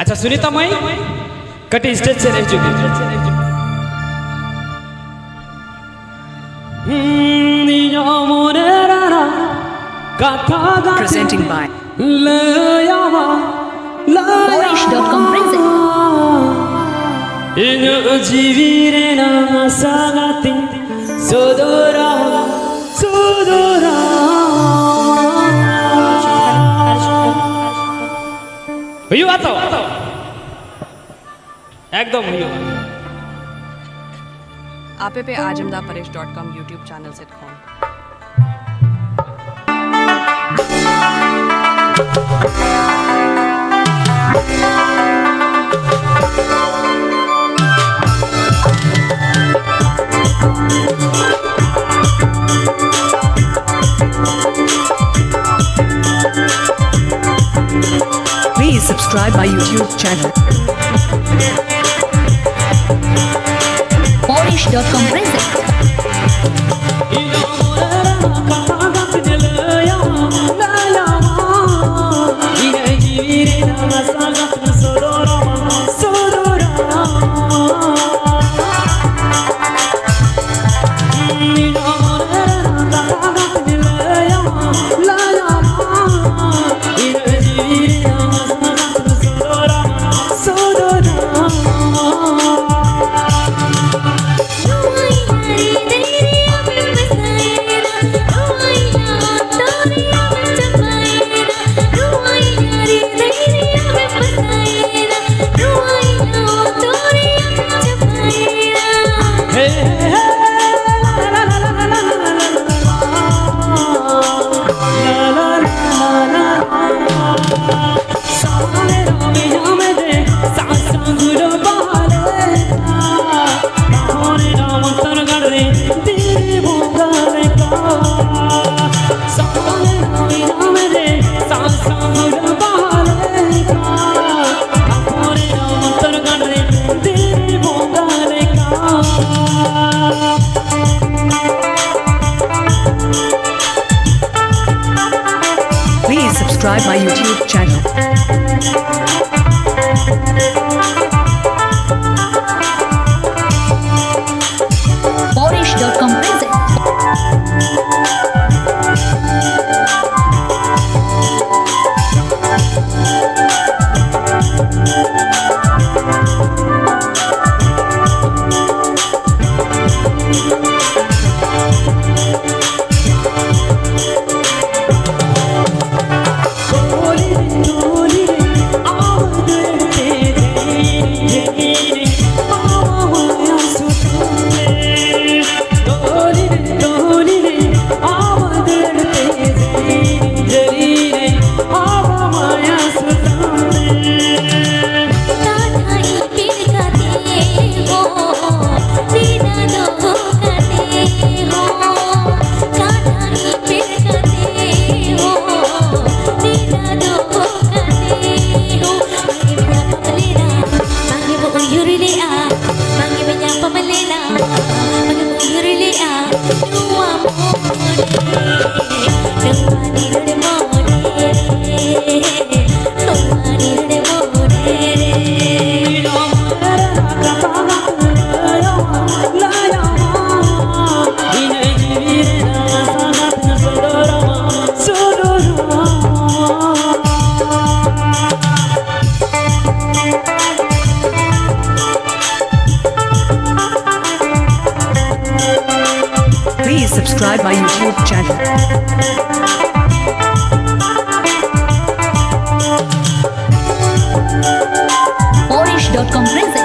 अच्छा सुनीता माई कटी स्टेज से रह चुकी Presenting by Polish.com present. हुई आता एकदम हुई आप पे आजमदापरेश.com YouTube चैनल से खोल Please subscribe my YouTube channel. Polish.com present. Please subscribe my YouTube channel. Polish.com present. Please subscribe my YouTube channel. Polish.com present.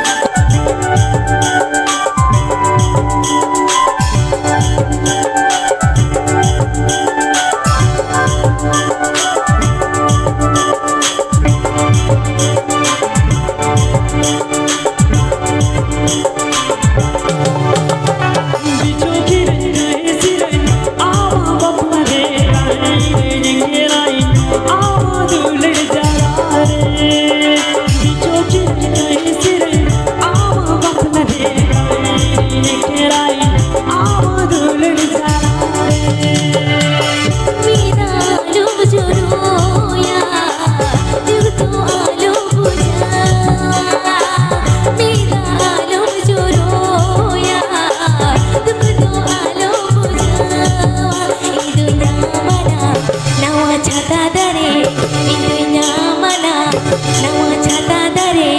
नवा छाता दरे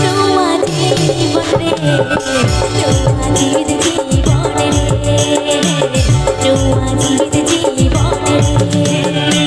तुमा जीवन रे तुमा जीत जीवन रे तुमा जीत जीवन रे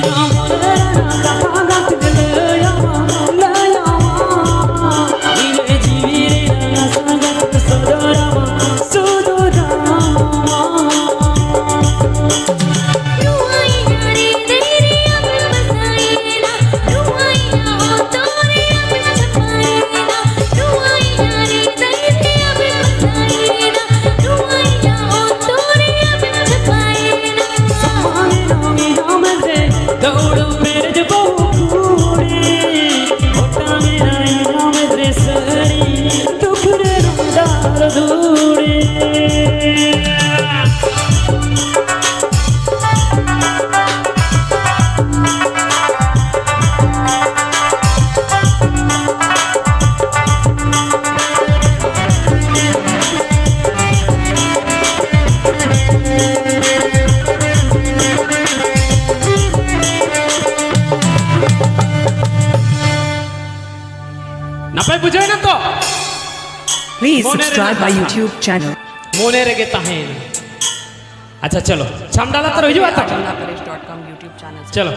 नापाय बुझाय ना तो Please Monere subscribe my Nata. YouTube channel. मोने रेगे ताहेन अच्छा चलो छाम डाला तो रह जाओ आता Ajamdaparesh.com YouTube channel से चलो